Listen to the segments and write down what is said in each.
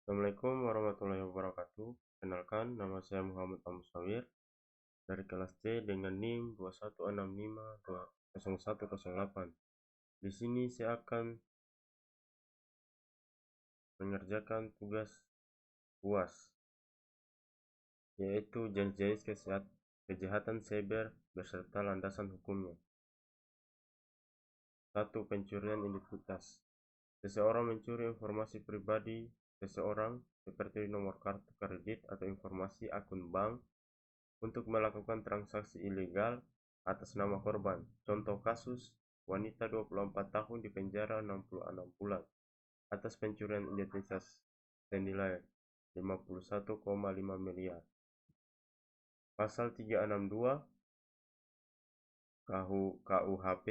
Assalamualaikum warahmatullahi wabarakatuh. Kenalkan, nama saya Muhammad Al-Musawir dari kelas C dengan NIM 21650108. Di sini saya akan mengerjakan tugas UAS, yaitu jenis-jenis kejahatan cyber beserta landasan hukumnya. 1. Pencurian identitas. Seseorang mencuri informasi pribadi seseorang seperti nomor kartu kredit atau informasi akun bank untuk melakukan transaksi ilegal atas nama korban. Contoh kasus, wanita 24 tahun dipenjara 66 bulan atas pencurian identitas senilai 51,5 miliar. Pasal 362 KUHP,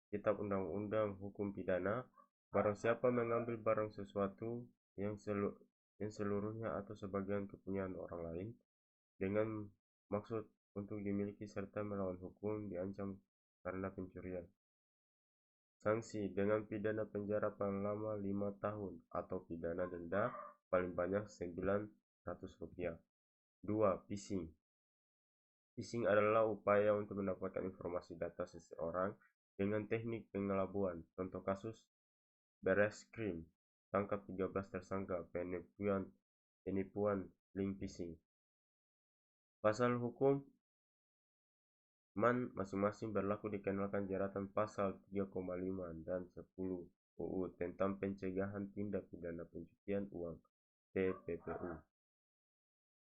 Kitab Undang-Undang Hukum Pidana, barang siapa mengambil barang sesuatu yang seluruhnya atau sebagian kepunyaan orang lain dengan maksud untuk dimiliki serta melawan hukum diancam karena pencurian. Sanksi dengan pidana penjara paling lama 5 tahun atau pidana denda paling banyak Rp900. 2. Phishing. Phishing adalah upaya untuk mendapatkan informasi data seseorang dengan teknik pengelabuan. Contoh kasus, Barreskrim tangkap 13 tersangka penipuan link phishing. Pasal hukum masing-masing berlaku dikenakan jeratan pasal 3,5 dan 10 UU tentang pencegahan tindak pidana pencucian uang (TPPU).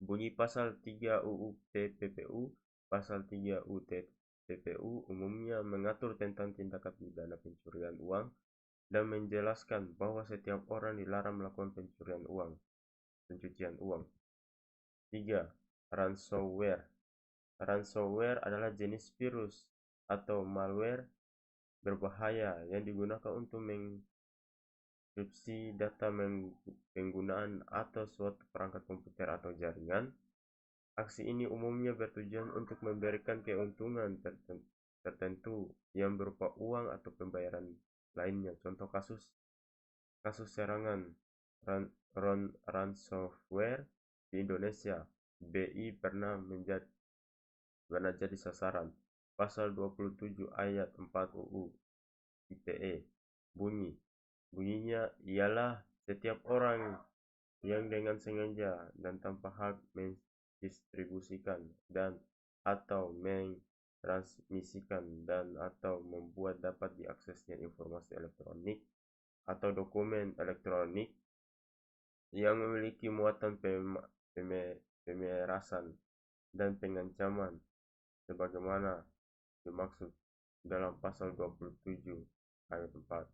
Bunyi pasal 3 UU TPPU. Pasal 3 UU TPPU umumnya mengatur tentang tindakan pidana pencurian uang dan menjelaskan bahwa setiap orang dilarang melakukan pencucian uang. 3. Ransomware. Ransomware adalah jenis virus atau malware berbahaya yang digunakan untuk mengenkripsi data penggunaan atau suatu perangkat komputer atau jaringan. Aksi ini umumnya bertujuan untuk memberikan keuntungan tertentu yang berupa uang atau pembayaran lainnya. Contoh kasus serangan ransomware di Indonesia. BI pernah jadi sasaran. Pasal 27 ayat 4 UU ITE bunyinya ialah setiap orang yang dengan sengaja dan tanpa hak mendistribusikan dan atau mentransmisikan dan atau membuat dapat diaksesnya informasi elektronik atau dokumen elektronik yang memiliki muatan pemerasan dan pengancaman sebagaimana dimaksud dalam pasal 27 ayat 4.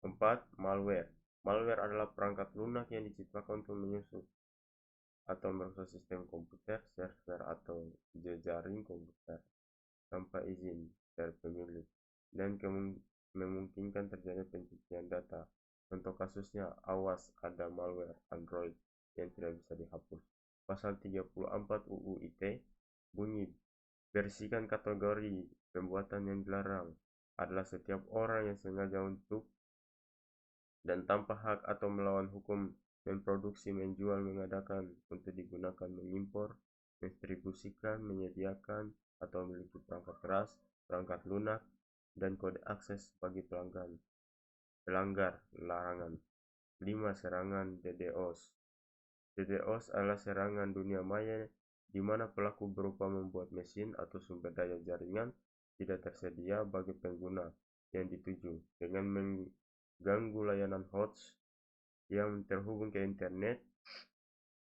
4. Malware. Malware adalah perangkat lunak yang diciptakan untuk menyusup atau merusak sistem komputer, server atau jejaring komputer tanpa izin dari pemilik dan memungkinkan terjadi pencucian data. Contoh kasusnya, awas ada malware Android yang tidak bisa dihapus. Pasal 34 UU ITE bunyi, bersihkan kategori pembuatan yang dilarang adalah setiap orang yang sengaja untuk dan tanpa hak atau melawan hukum memproduksi, menjual, mengadakan untuk digunakan, mengimpor, mendistribusikan, menyediakan atau memiliki perangkat keras, perangkat lunak, dan kode akses bagi pelanggar larangan. 5. Serangan DDoS. DDoS adalah serangan dunia maya di mana pelaku berupa membuat mesin atau sumber daya jaringan tidak tersedia bagi pengguna yang dituju dengan mengganggu layanan host yang terhubung ke internet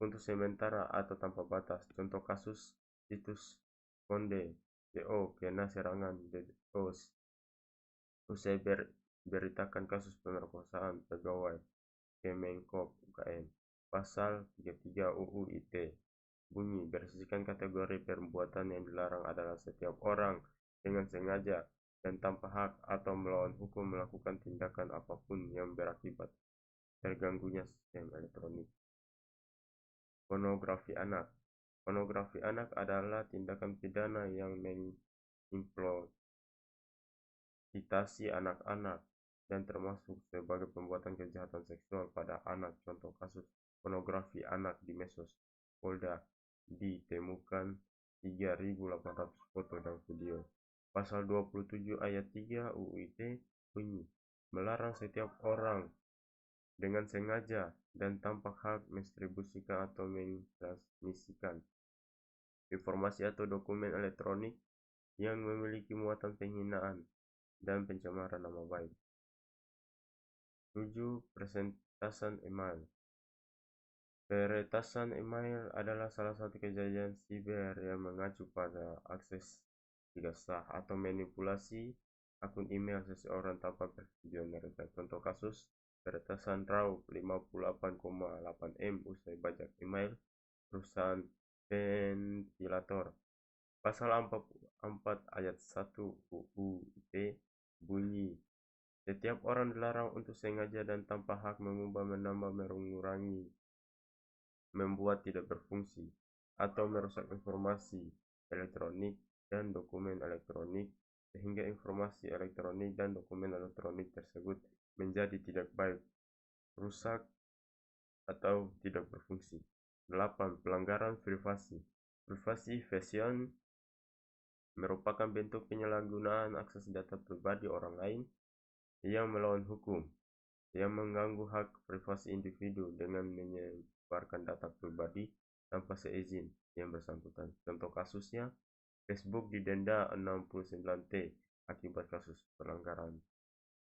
untuk sementara atau tanpa batas. Contoh kasus, situs Konde.co kena serangan DDoS usai beritakan kasus pemerkosaan pegawai Kemenkop UKM. Pasal 33 UU ITE bunyi, bersihkan kategori perbuatan yang dilarang adalah setiap orang dengan sengaja dan tanpa hak atau melawan hukum melakukan tindakan apapun yang berakibat terganggunya sistem elektronik. Pornografi anak. Pornografi anak adalah tindakan pidana yang mengeksploitasi anak-anak dan termasuk sebagai pembuatan kejahatan seksual pada anak. Contoh kasus, Pasal 27 ayat 3 UU ITE bunyi, melarang setiap orang dengan sengaja dan tanpa hak mendistribusikan atau mentransmisikan informasi atau dokumen elektronik yang memiliki muatan penghinaan dan pencemaran nama baik. 7. Peretasan email. Peretasan email adalah salah satu kejadian siber yang mengacu pada akses tidak sah atau manipulasi akun email seseorang tanpa persetujuan mereka. Contoh kasus, peretasan RAW 58,8 M usai bajak email perusahaan ventilator. Pasal 44 ayat 1 UU ITE bunyi, setiap orang dilarang untuk sengaja dan tanpa hak mengubah, menambah, mengurangi, membuat tidak berfungsi, atau merusak informasi elektronik dan dokumen elektronik sehingga informasi elektronik dan dokumen elektronik tersebut menjadi tidak baik, rusak, atau tidak berfungsi. 8. Pelanggaran privasi. Privasi invasion merupakan bentuk penyalahgunaan akses data pribadi orang lain yang melawan hukum, yang mengganggu hak privasi individu dengan menyebarkan data pribadi tanpa seizin yang bersangkutan. Contoh kasusnya, Facebook didenda 69 T akibat kasus pelanggaran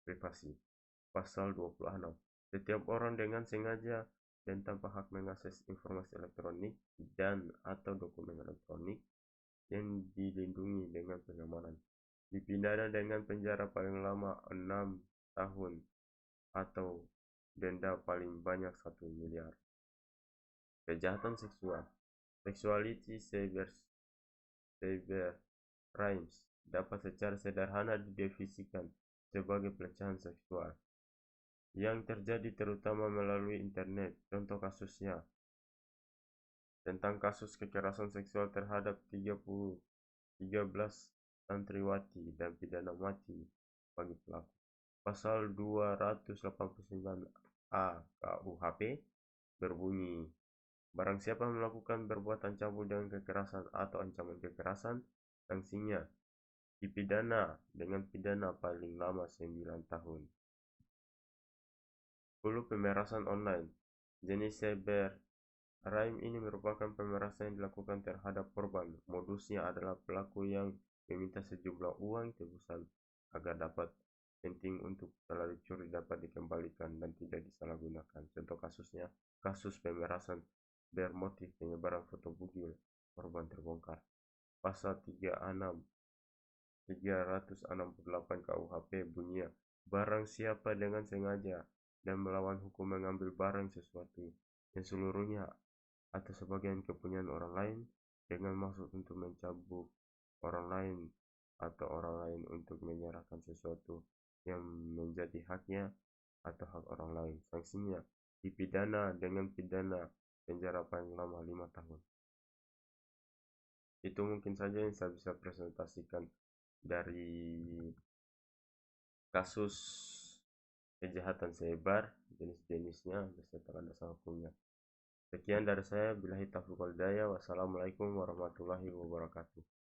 privasi. Pasal 26. Setiap orang dengan sengaja dan tanpa hak mengakses informasi elektronik dan atau dokumen elektronik yang dilindungi dengan pengamanan dipidana dengan penjara paling lama 6 tahun atau denda paling banyak 1 miliar. Kejahatan seksual. Sexuality cyber crimes dapat secara sederhana didefinisikan sebagai pelecehan seksual yang terjadi terutama melalui internet. Contoh kasusnya, tentang kasus kekerasan seksual terhadap 13 santriwati dan pidana mati bagi pelaku. Pasal 289A KUHP berbunyi, barang siapa melakukan perbuatan cabul dengan kekerasan atau ancaman kekerasan, sanksinya dipidana dengan pidana paling lama 9 tahun. 10. Pemerasan online. Jenis cyber crime ini merupakan pemerasan yang dilakukan terhadap korban. Modusnya adalah pelaku yang meminta sejumlah uang tebusan agar dapat penting untuk telah dicuri dapat dikembalikan dan tidak disalahgunakan. Contoh kasusnya, kasus pemerasan bermotif penyebaran foto bugil korban terbongkar. Pasal 368 KUHP bunyi, barang siapa dengan sengaja dan melawan hukum mengambil barang sesuatu yang seluruhnya atau sebagian kepunyaan orang lain dengan maksud untuk mencabut orang lain atau orang lain untuk menyerahkan sesuatu yang menjadi haknya atau hak orang lain, sanksinya dipidana dengan pidana penjara paling lama 5 tahun. Itu mungkin saja yang saya bisa presentasikan dari kasus kejahatan cyber, jenis-jenisnya beserta landasan hukumnya. Sekian dari saya, billahi taufiq wal hidayah. Wassalamualaikum warahmatullahi wabarakatuh.